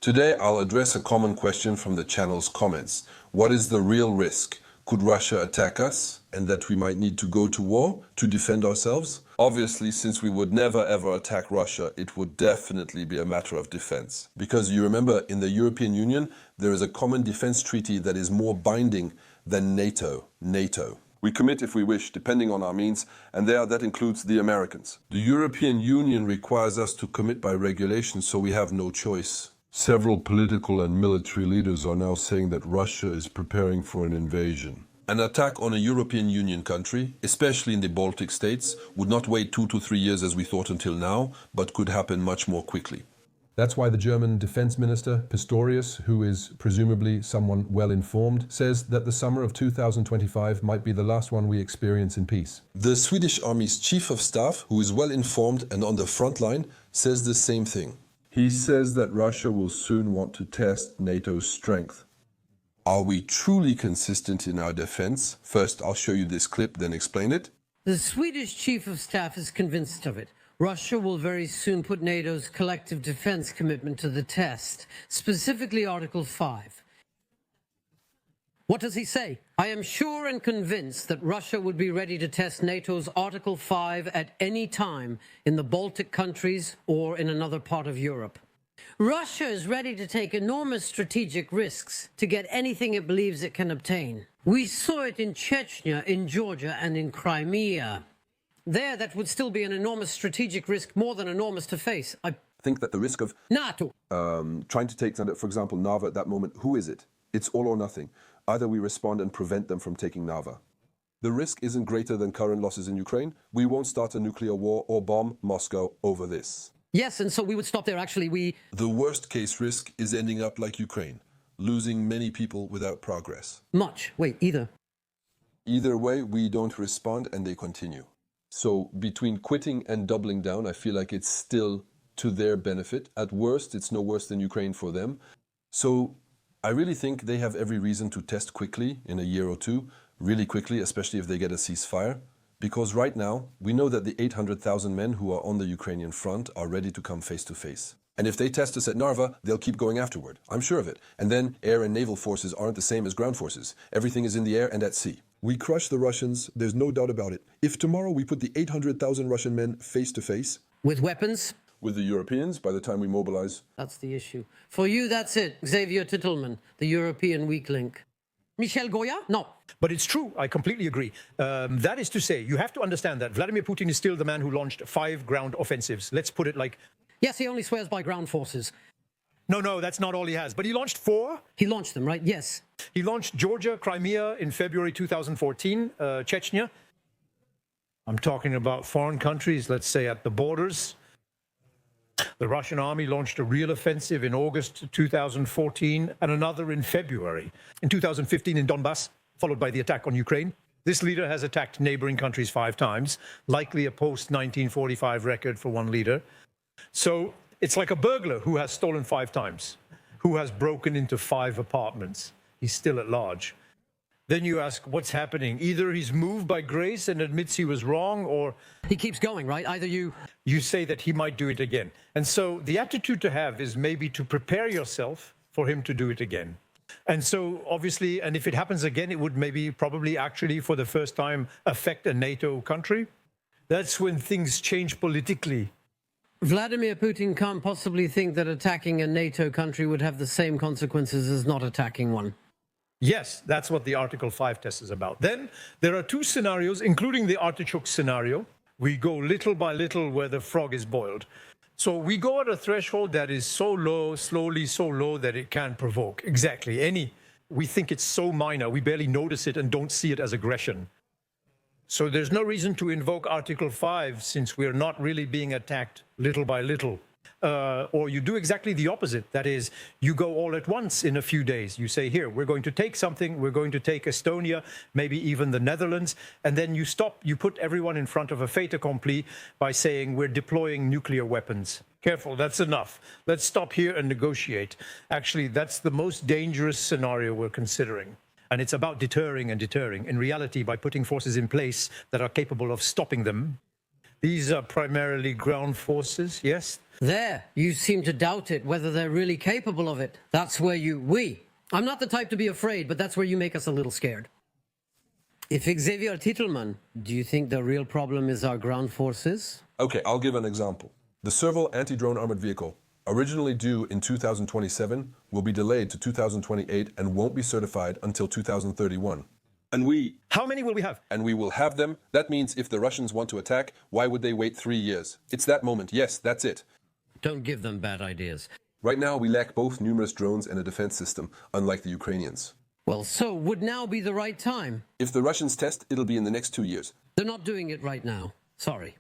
Today, I'll address a common question from the channel's comments. What is the real risk? Could Russia attack us and that we might need to go to war to defend ourselves? Obviously, since we would never ever attack Russia, it would definitely be a matter of defense. Because you remember, in the European Union, there is a common defense treaty that is more binding than NATO. We commit if we wish, depending on our means, and that includes the Americans. The European Union requires us to commit by regulation, so we have no choice. Several political and military leaders are now saying that Russia is preparing for an invasion. An attack on a European Union country, especially in the Baltic states, would not wait 2 to 3 years as we thought until now, but could happen much more quickly. That's why the German defense minister, Pistorius, who is presumably someone well-informed, says that the summer of 2025 might be the last one we experience in peace. The Swedish Army's chief of staff, who is well-informed and on the front line, says the same thing. He says that Russia will soon want to test NATO's strength. Are we truly consistent in our defense? First, I'll show you this clip, then explain it. The Swedish chief of staff is convinced of it. Russia will very soon put NATO's collective defense commitment to the test, specifically Article 5. What does he say? I am sure and convinced that Russia would be ready to test NATO's Article 5 at any time in the Baltic countries or in another part of Europe. Russia is ready to take enormous strategic risks to get anything it believes it can obtain. We saw it in Chechnya, in Georgia, and in Crimea. There, that would still be an enormous strategic risk, more than enormous to face. I think that the risk of NATO trying to take, for example, Narva at that moment, who is it? It's all or nothing. Either we respond and prevent them from taking Narva. The risk isn't greater than current losses in Ukraine. We won't start a nuclear war or bomb Moscow over this. Yes, and so we would stop there. Actually, The worst case risk is ending up like Ukraine, losing many people without progress. Either way, we don't respond and they continue. So between quitting and doubling down, I feel like it's still to their benefit. At worst, it's no worse than Ukraine for them. So I really think they have every reason to test quickly in a year or two, really quickly, especially if they get a ceasefire. Because right now, we know that the 800,000 men who are on the Ukrainian front are ready to come face to face. And if they test us at Narva, they'll keep going afterward. I'm sure of it. And then air and naval forces aren't the same as ground forces. Everything is in the air and at sea. We crush the Russians, there's no doubt about it. If tomorrow we put the 800,000 Russian men face to face... With weapons? With the Europeans, by the time we mobilize... That's the issue. For you, that's it. Xavier Titelman, the European weak link. Michel Goya? No. But it's true, I completely agree. That is to say, you have to understand that Vladimir Putin is still the man who launched 5 ground offensives. Let's put it like... Yes, he only swears by ground forces. No, that's not all he has. But he launched 4. He launched them, right? Yes. He launched Georgia, Crimea in February 2014, Chechnya. I'm talking about foreign countries, let's say at the borders. The Russian army launched a real offensive in August 2014 and another in February. In 2015 in Donbass, followed by the attack on Ukraine. This leader has attacked neighboring countries 5 times, likely a post-1945 record for one leader. So it's like a burglar who has stolen 5 times, who has broken into 5 apartments. He's still at large. Then you ask, what's happening? Either he's moved by grace and admits he was wrong, or... He keeps going, right? Either you say that he might do it again. And so the attitude to have is maybe to prepare yourself for him to do it again. And so, obviously, and if it happens again, it would probably actually, for the first time, affect a NATO country. That's when things change politically. Vladimir Putin can't possibly think that attacking a NATO country would have the same consequences as not attacking one. Yes, that's what the Article 5 test is about. Then there are 2 scenarios, including the artichoke scenario. We go little by little where the frog is boiled. So we go at a threshold that is so low, slowly so low that it can provoke. Exactly. We think it's so minor, we barely notice it and don't see it as aggression. So there's no reason to invoke Article 5 since we're not really being attacked little by little. Or you do exactly the opposite. That is, you go all at once in a few days. You say, here, we're going to take something. We're going to take Estonia, maybe even the Netherlands. And then you stop. You put everyone in front of a fait accompli by saying we're deploying nuclear weapons. Careful, that's enough. Let's stop here and negotiate. Actually, that's the most dangerous scenario we're considering. And it's about deterring and deterring. In reality, by putting forces in place that are capable of stopping them, These are primarily ground forces, yes? There, you seem to doubt it, whether they're really capable of it. That's where I'm not the type to be afraid, but that's where you make us a little scared. If Xavier Titelman, do you think the real problem is our ground forces? Okay, I'll give an example. The Serval anti-drone armored vehicle, originally due in 2027, will be delayed to 2028 and won't be certified until 2031. How many will we have? And we will have them. That means if the Russians want to attack, why would they wait 3 years? It's that moment. Yes, that's it. Don't give them bad ideas. Right now, we lack both numerous drones and a defense system, unlike the Ukrainians. Well, so would now be the right time? If the Russians test, it'll be in the next 2 years. They're not doing it right now. Sorry.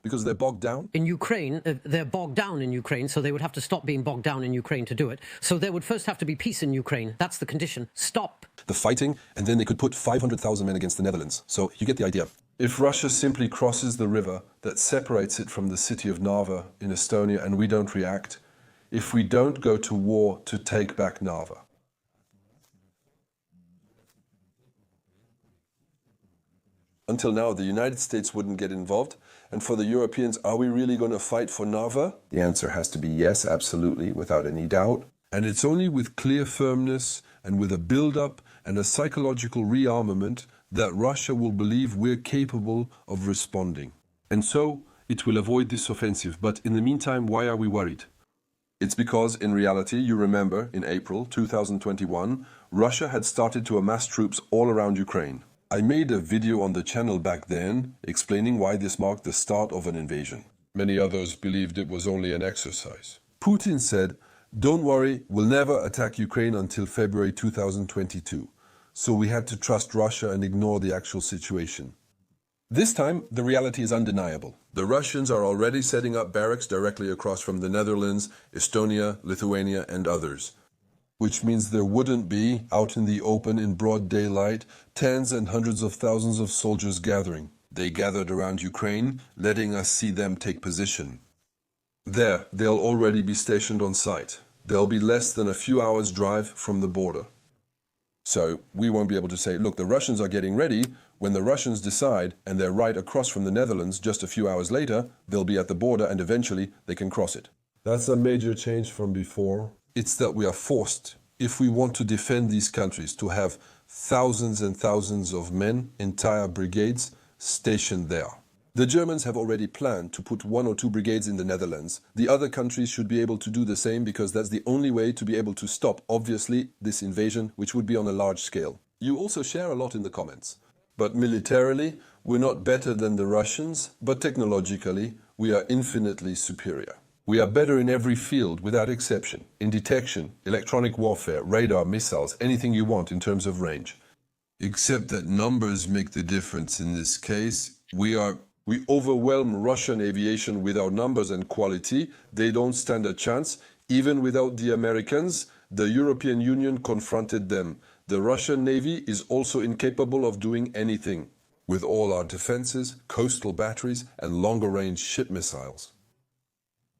Because they're bogged down? In Ukraine, they're bogged down in Ukraine, so they would have to stop being bogged down in Ukraine to do it. So there would first have to be peace in Ukraine. That's the condition. Stop. The fighting, and then they could put 500,000 men against the Netherlands. So you get the idea. If Russia simply crosses the river that separates it from the city of Narva in Estonia and we don't react, if we don't go to war to take back Narva, until now, the United States wouldn't get involved. And for the Europeans, are we really going to fight for Narva? The answer has to be yes, absolutely, without any doubt. And it's only with clear firmness and with a build-up and a psychological rearmament that Russia will believe we're capable of responding. And so it will avoid this offensive. But in the meantime, why are we worried? It's because, in reality, you remember, in April 2021, Russia had started to amass troops all around Ukraine. I made a video on the channel back then explaining why this marked the start of an invasion. Many others believed it was only an exercise. Putin said, "Don't worry, we'll never attack Ukraine until February 2022. So we had to trust Russia and ignore the actual situation. This time, the reality is undeniable. The Russians are already setting up barracks directly across from the Netherlands, Estonia, Lithuania, and others. Which means there wouldn't be, out in the open in broad daylight, tens and hundreds of thousands of soldiers gathering. They gathered around Ukraine, letting us see them take position. There, they'll already be stationed on site. They'll be less than a few hours' drive from the border. So we won't be able to say, look, the Russians are getting ready. When the Russians decide, and they're right across from the Netherlands just a few hours later, they'll be at the border and eventually they can cross it. That's a major change from before. It's that we are forced, if we want to defend these countries, to have thousands and thousands of men, entire brigades, stationed there. The Germans have already planned to put 1 or 2 brigades in the Netherlands. The other countries should be able to do the same because that's the only way to be able to stop, obviously, this invasion, which would be on a large scale. You also share a lot in the comments. But militarily, we're not better than the Russians, but technologically, we are infinitely superior. We are better in every field, without exception. In detection, electronic warfare, radar, missiles, anything you want in terms of range. Except that numbers make the difference in this case. We overwhelm Russian aviation with our numbers and quality. They don't stand a chance. Even without the Americans, the European Union confronted them. The Russian Navy is also incapable of doing anything, with all our defenses, coastal batteries, and longer-range ship missiles.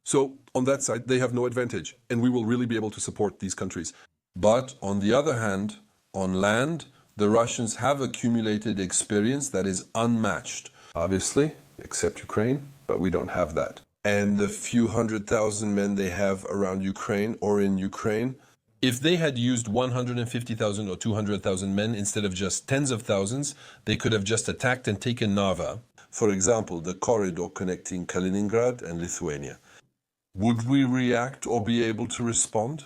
So, on that side, they have no advantage, and we will really be able to support these countries. But, on the other hand, on land, the Russians have accumulated experience that is unmatched. Obviously, except Ukraine, but we don't have that. And the few 100,000 men they have around Ukraine or in Ukraine, if they had used 150,000 or 200,000 men instead of just tens of thousands, they could have just attacked and taken Narva. For example, the corridor connecting Kaliningrad and Lithuania. Would we react or be able to respond?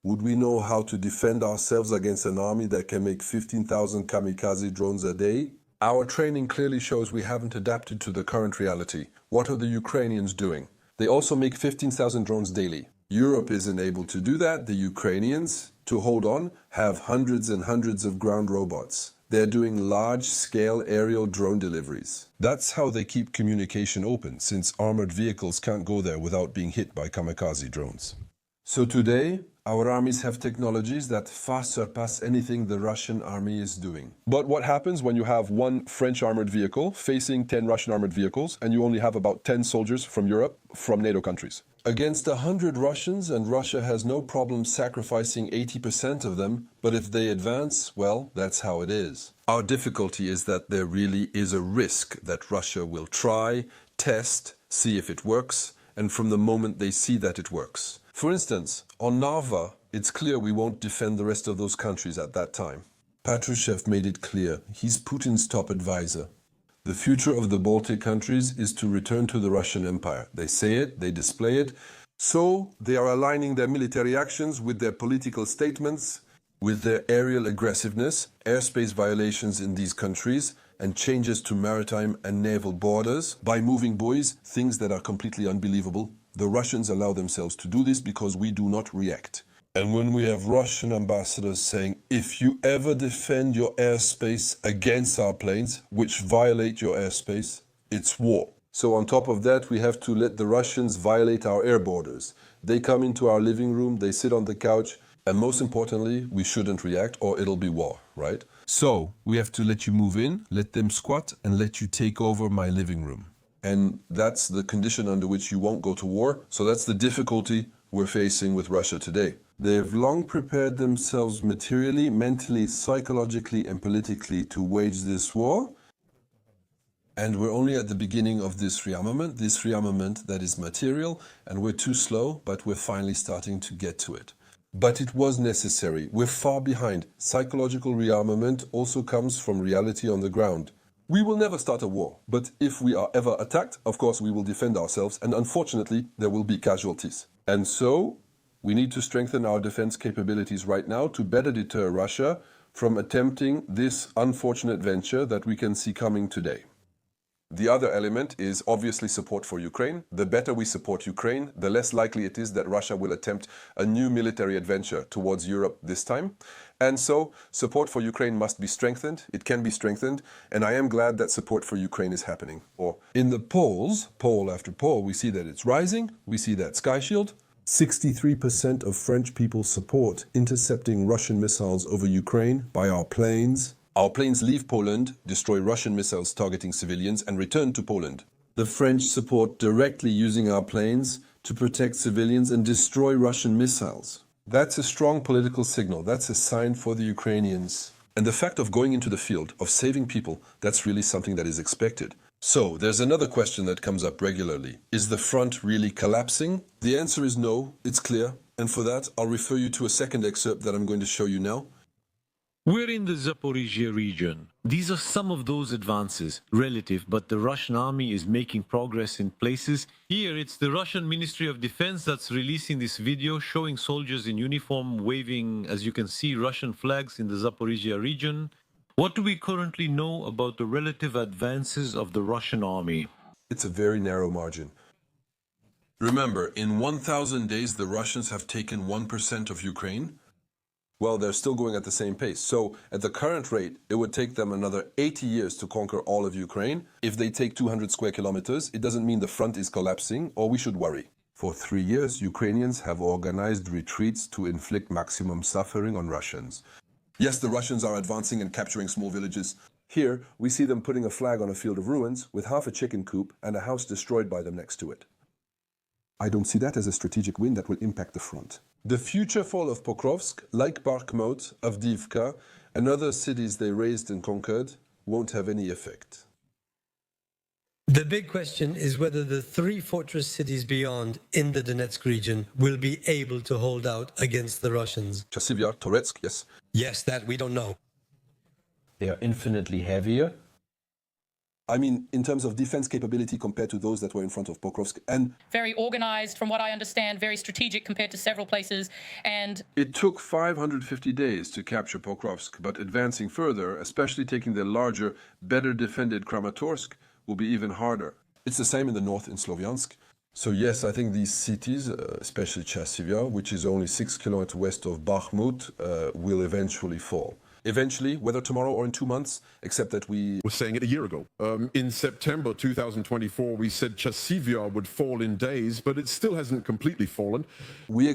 Would we know how to defend ourselves against an army that can make 15,000 kamikaze drones a day? Our training clearly shows we haven't adapted to the current reality. What are the Ukrainians doing? They also make 15,000 drones daily. Europe isn't able to do that. The Ukrainians, to hold on, have hundreds and hundreds of ground robots. They're doing large-scale aerial drone deliveries. That's how they keep communication open, since armored vehicles can't go there without being hit by kamikaze drones. So today, Our armies have technologies that far surpass anything the Russian army is doing. But what happens when you have one French armored vehicle facing 10 Russian armored vehicles and you only have about 10 soldiers from Europe, from NATO countries? Against 100 Russians, and Russia has no problem sacrificing 80% of them, but if they advance, well, that's how it is. Our difficulty is that there really is a risk that Russia will try, test, see if it works, and from the moment they see that it works. For instance, on Narva, it's clear we won't defend the rest of those countries at that time. Patrushev made it clear. He's Putin's top advisor. The future of the Baltic countries is to return to the Russian Empire. They say it, they display it. So they are aligning their military actions with their political statements, with their aerial aggressiveness, airspace violations in these countries, and changes to maritime and naval borders by moving buoys, things that are completely unbelievable. The Russians allow themselves to do this because we do not react. And when we have Russian ambassadors saying, if you ever defend your airspace against our planes, which violate your airspace, it's war. So on top of that, we have to let the Russians violate our air borders. They come into our living room, they sit on the couch, and most importantly, we shouldn't react or it'll be war, right? So we have to let you move in, let them squat, and let you take over my living room. And that's the condition under which you won't go to war. So that's the difficulty we're facing with Russia today. They've long prepared themselves materially, mentally, psychologically, and politically to wage this war. And we're only at the beginning of this rearmament that is material, and we're too slow, but we're finally starting to get to it. But it was necessary. We're far behind. Psychological rearmament also comes from reality on the ground. We will never start a war, but if we are ever attacked, of course we will defend ourselves, and unfortunately there will be casualties. And so we need to strengthen our defense capabilities right now to better deter Russia from attempting this unfortunate venture that we can see coming today. The other element is obviously support for Ukraine. The better we support Ukraine, the less likely it is that Russia will attempt a new military adventure towards Europe this time. And so support for Ukraine must be strengthened. It can be strengthened. And I am glad that support for Ukraine is happening. Or in the polls, poll after poll, we see that it's rising. We see that Sky Shield. 63% of French people support intercepting Russian missiles over Ukraine by our planes. Our planes leave Poland, destroy Russian missiles targeting civilians, and return to Poland. The French support directly using our planes to protect civilians and destroy Russian missiles. That's a strong political signal. That's a sign for the Ukrainians. And the fact of going into the field, of saving people, that's really something that is expected. So, there's another question that comes up regularly. Is the front really collapsing? The answer is no, it's clear. And for that, I'll refer you to a second excerpt that I'm going to show you now. We're in the Zaporizhia region. These are some of those advances, relative, but the Russian army is making progress in places. Here, it's the Russian Ministry of Defense that's releasing this video showing soldiers in uniform waving, as you can see, Russian flags in the Zaporizhia region. What do we currently know about the relative advances of the Russian army? It's a very narrow margin. Remember, in 1,000 days, the Russians have taken 1% of Ukraine. Well, they're still going at the same pace. So at the current rate, it would take them another 80 years to conquer all of Ukraine. If they take 200 square kilometers, it doesn't mean the front is collapsing, or we should worry. For 3 years, Ukrainians have organized retreats to inflict maximum suffering on Russians. Yes, the Russians are advancing and capturing small villages. Here, we see them putting a flag on a field of ruins with half a chicken coop and a house destroyed by them next to it. I don't see that as a strategic win that will impact the front. The future fall of Pokrovsk, like Bakhmut, Avdiivka, and other cities they razed and conquered, won't have any effect. The big question is whether the 3 fortress cities beyond in the Donetsk region will be able to hold out against the Russians. Chasiv, Toretsk, yes. Yes, that we don't know. They are infinitely heavier. I mean, in terms of defense capability compared to those that were in front of Pokrovsk, and very organized, from what I understand, very strategic compared to several places. And it took 550 days to capture Pokrovsk, but advancing further, especially taking the larger, better defended Kramatorsk, will be even harder. It's the same in the north in Sloviansk. So yes, I think these cities, especially Chasiv, which is only 6 kilometers west of Bakhmut, will eventually fall. Eventually, whether tomorrow or in 2 months, except that we was saying it a year ago. In September 2024, we said Ceasefire would fall in days, but it still hasn't completely fallen.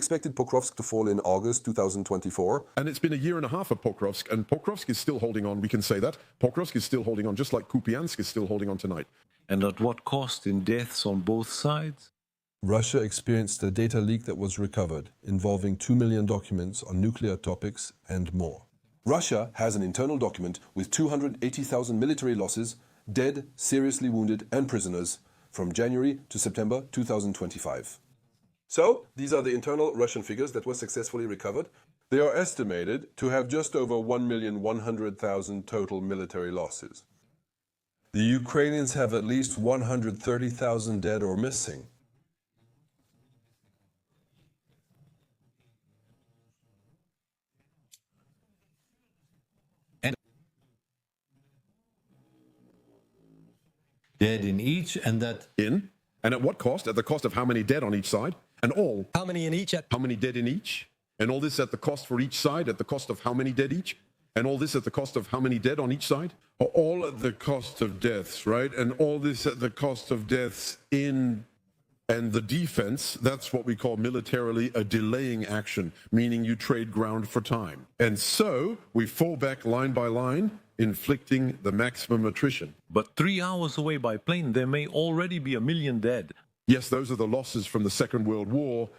expected Pokrovsk to fall in August 2024. And it's been a year and a half of Pokrovsk, and Pokrovsk is still holding on, we can say that. Pokrovsk is still holding on, just like Kupiansk is still holding on tonight. And at what cost in deaths on both sides? Russia experienced a data leak that was recovered, involving 2 million documents on nuclear topics and more. Russia has an internal document with 280,000 military losses, dead, seriously wounded, and prisoners from January to September 2025. So, these are the internal Russian figures that were successfully recovered. They are estimated to have just over 1,100,000 total military losses. The Ukrainians have at least 130,000 dead or missing. Dead in each, and that... And at what cost? At the cost of how many dead on each side? And all. How many in each? How many dead in each? And all this at the cost for each side, at the cost of how many dead each? And all this at the cost of how many dead on each side? All at the cost of deaths, right? And all this at the cost of deaths in... And the defense, that's what we call militarily a delaying action, meaning you trade ground for time. And so we fall back line by line, inflicting the maximum attrition. But 3 hours away by plane, there may already be 1 million dead. Yes, those are the losses from the Second World War.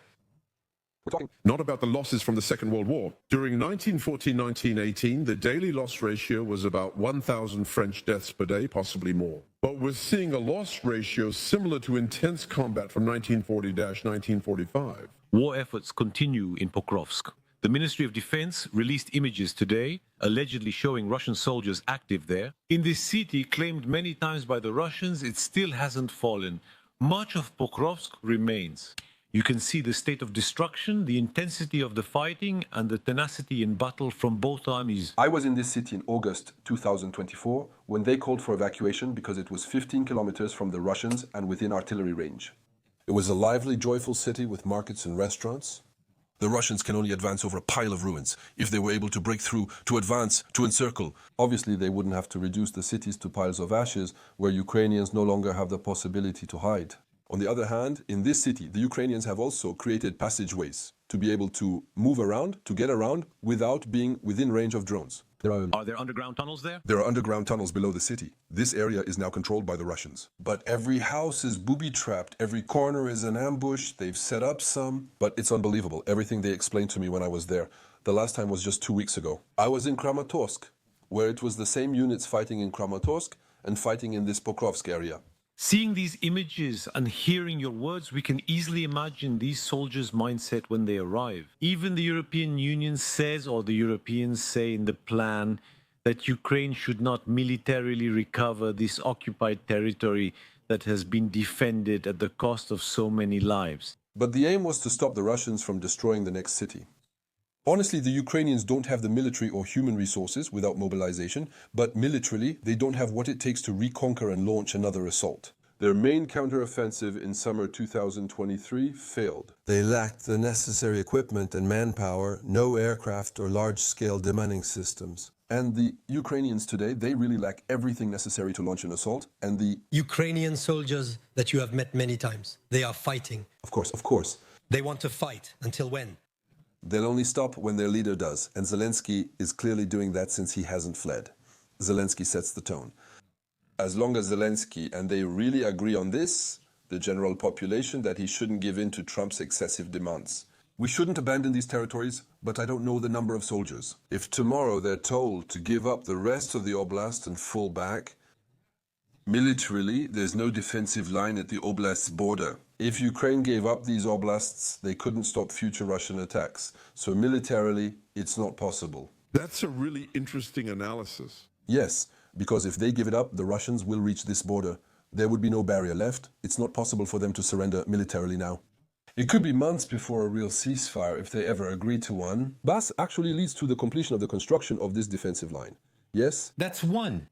We're talking not about the losses from the Second World War. During 1914-1918, the daily loss ratio was about 1,000 French deaths per day, possibly more. But we're seeing a loss ratio similar to intense combat from 1940-1945. War efforts continue in Pokrovsk. The Ministry of Defense released images today, allegedly showing Russian soldiers active there. In this city, claimed many times by the Russians, it still hasn't fallen. Much of Pokrovsk remains. You can see the state of destruction, the intensity of the fighting, and the tenacity in battle from both armies. I was in this city in August 2024 when they called for evacuation because it was 15 kilometers from the Russians and within artillery range. It was a lively, joyful city with markets and restaurants. The Russians can only advance over a pile of ruins. If they were able to break through, to advance, to encircle, obviously they wouldn't have to reduce the cities to piles of ashes where Ukrainians no longer have the possibility to hide. On the other hand, in this city, the Ukrainians have also created passageways to be able to move around, to get around, without being within range of drones. Are there underground tunnels there? There are underground tunnels below the city. This area is now controlled by the Russians. But every house is booby-trapped. Every corner is an ambush. They've set up some. But it's unbelievable, everything they explained to me when I was there. The last time was just 2 weeks ago. I was in Kramatorsk, where it was the same units fighting in Kramatorsk and fighting in this Pokrovsk area. Seeing these images and hearing your words, we can easily imagine these soldiers' mindset when they arrive. Even the European Union says, or the Europeans say in the plan, that Ukraine should not militarily recover this occupied territory that has been defended at the cost of so many lives. But the aim was to stop the Russians from destroying the next city. Honestly, the Ukrainians don't have the military or human resources without mobilization, but militarily, they don't have what it takes to reconquer and launch another assault. Their main counteroffensive in summer 2023 failed. They lacked the necessary equipment and manpower, no aircraft or large-scale demanding systems. And the Ukrainians today, they really lack everything necessary to launch an assault, and the Ukrainian soldiers that you have met many times, they are fighting. Of course. They want to fight. Until when? They'll only stop when their leader does, and Zelensky is clearly doing that since he hasn't fled. Zelensky sets the tone. As long as Zelensky and they really agree on this, the general population, that he shouldn't give in to Trump's excessive demands. We shouldn't abandon these territories, but I don't know the number of soldiers. If tomorrow they're told to give up the rest of the oblast and fall back, militarily, there's no defensive line at the oblast's border. If Ukraine gave up these oblasts, they couldn't stop future Russian attacks. So militarily, it's not possible. That's a really interesting analysis. Yes, because if they give it up, the Russians will reach this border. There would be no barrier left. It's not possible for them to surrender militarily now. It could be months before a real ceasefire if they ever agree to one. Bas actually leads to the completion of the construction of this defensive line. Yes? That's one.